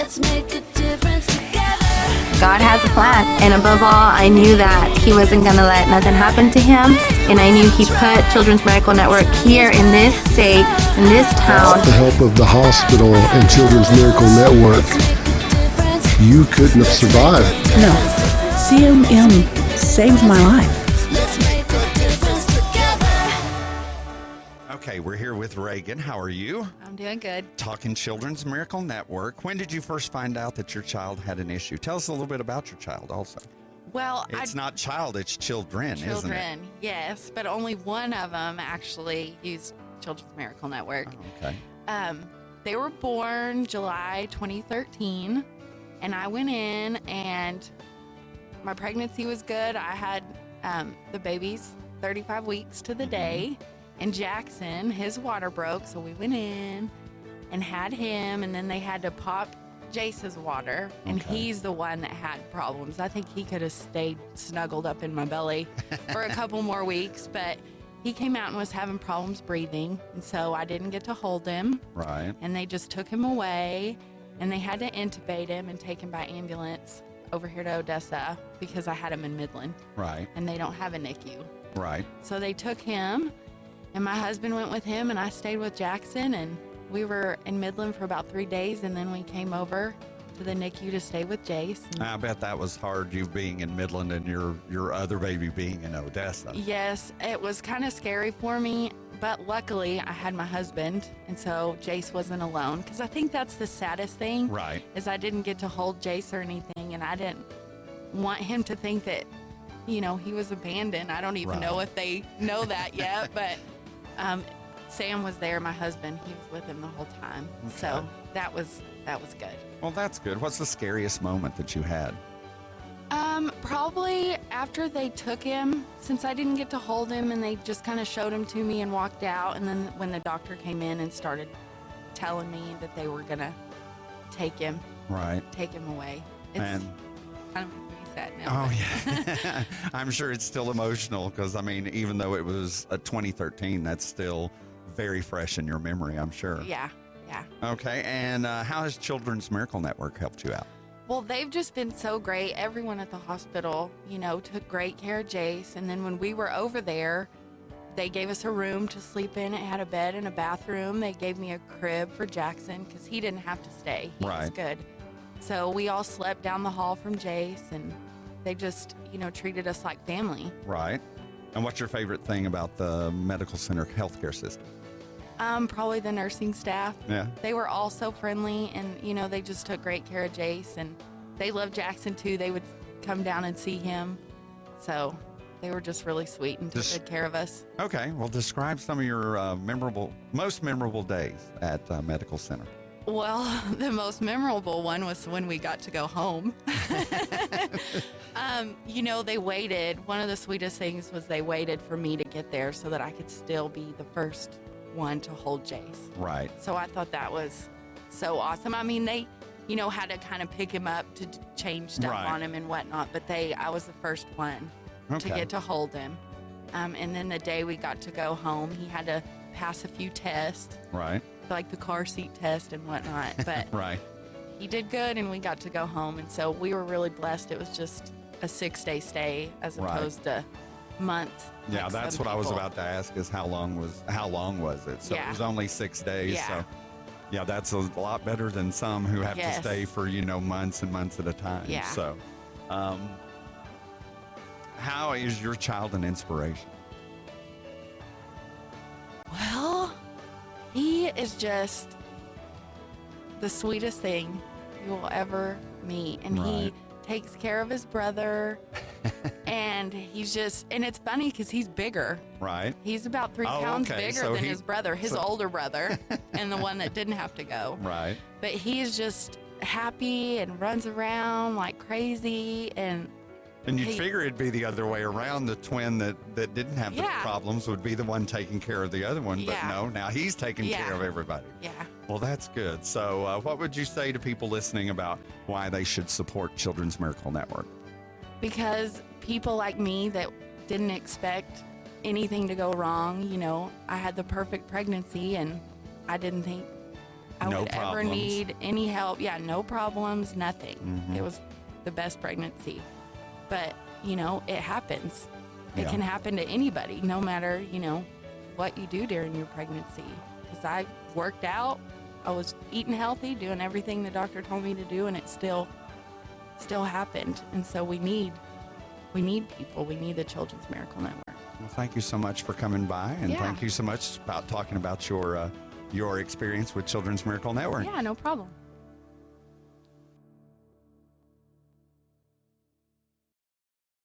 Let's make a difference together. God has a plan, and above all, I knew that He wasn't going to let nothing happen to him, and I knew He put Children's Miracle Network here in this state, in this town. With the help of the hospital and Children's Miracle Network, you couldn't have survived. No, CMM saved my life. Okay, we're here with Regan. How are you? I'm doing good. Talking Children's Miracle Network. When did you first find out that your child had an issue? Tell us a little bit about your child also. Well, It's not child, it's children, isn't it? children, yes, but only one of them actually used Children's Miracle Network. Oh, okay. They were born July 2013, and I went in, and my pregnancy was good. I had the babies 35 weeks to the day. And Jackson, his water broke, so we went in and had him, and then they had to pop Jace's water, and he's the one that had problems. I think he could have stayed snuggled up in my belly for a couple more weeks, but he came out and was having problems breathing, and so I didn't get to hold him. Right. And they just took him away, and they had to intubate him and take him by ambulance over here to Odessa because I had him in Midland. Right. And they don't have a NICU. Right. So they took him. And my husband went with him, and I stayed with Jackson, and we were in Midland for about 3 days, and then we came over to the NICU to stay with Jace. I bet that was hard, you being in Midland and your other baby being in Odessa. Yes, it was kind of scary for me, but luckily I had my husband, and so Jace wasn't alone, because I think that's the saddest thing. Right. Is I didn't get to hold Jace or anything, and I didn't want him to think that, you know, he was abandoned. I don't even know if they know that yet, but Sam was there, my husband. He was with him the whole time. Okay. So that was good. Well, that's good. What's the scariest moment that you had? Probably after they took him, since I didn't get to hold him, and they just kind of showed him to me and walked out. And then when the doctor came in and started telling me that they were gonna take him away, it's And kind of makes me sad now. oh yeah, I'm sure it's still emotional because I mean, even though it was 2013, that's still very fresh in your memory, I'm sure. Yeah. Okay, and how has Children's Miracle Network helped you out? Well, they've just been so great. Everyone at the hospital, you know, took great care of Jace. And then when we were over there, they gave us a room to sleep in. It had a bed and a bathroom. They gave me a crib for Jackson because he didn't have to stay. He was good. So we all slept down the hall from Jace, and they just, you know, treated us like family. Right. And what's your favorite thing about the medical center healthcare system? Probably the nursing staff. Yeah. They were all so friendly, and, you know, they just took great care of Jace, and they loved Jackson too. They would come down and see him. So they were just really sweet and took good care of us. Okay. Well, describe some of your most memorable days at Medical Center. Well, the most memorable one was when we got to go home. You know, they waited. One of the sweetest things was they waited for me to get there so that I could still be the first one to hold Jace. Right. So I thought that was so awesome. I mean, they, you know, had to kind of pick him up to change stuff on him and whatnot, but I was the first one to get to hold him. And then the day we got to go home, he had to pass a few tests. Right. Like the car seat test and whatnot, but he did good, and we got to go home, and so we were really blessed. It was just a 6-day stay as opposed to months. Yeah, like that's some what I was people. about to ask is how long was it? So it was only 6 days. Yeah. So yeah, that's a lot better than some who have to stay for, you know, months and months at a time. Yeah. So how is your child an inspiration? Well, he is just the sweetest thing you will ever meet, and he takes care of his brother, and he's just, and it's funny because he's bigger. Right. He's about 3 pounds bigger than his brother, his older brother, and the one that didn't have to go. Right. But he is just happy and runs around like crazy, and you'd figure it'd be the other way around. The twin that didn't have the problems would be the one taking care of the other one. But no, now he's taking care of everybody. Yeah. Well, that's good. So what would you say to people listening about why they should support Children's Miracle Network? Because people like me that didn't expect anything to go wrong, you know, I had the perfect pregnancy, and I didn't think I No would ever problems. need any help. Yeah, no problems, nothing. Mm-hmm. It was the best pregnancy. But, you know, it happens. It Yeah. can happen to anybody, no matter, you know, what you do during your pregnancy. Because I worked out, I was eating healthy, doing everything the doctor told me to do, and it still happened. And so we need people. We need the Children's Miracle Network. Well, thank you so much for coming by, and Yeah. thank you so much about talking about your experience with Children's Miracle Network. Yeah, no problem.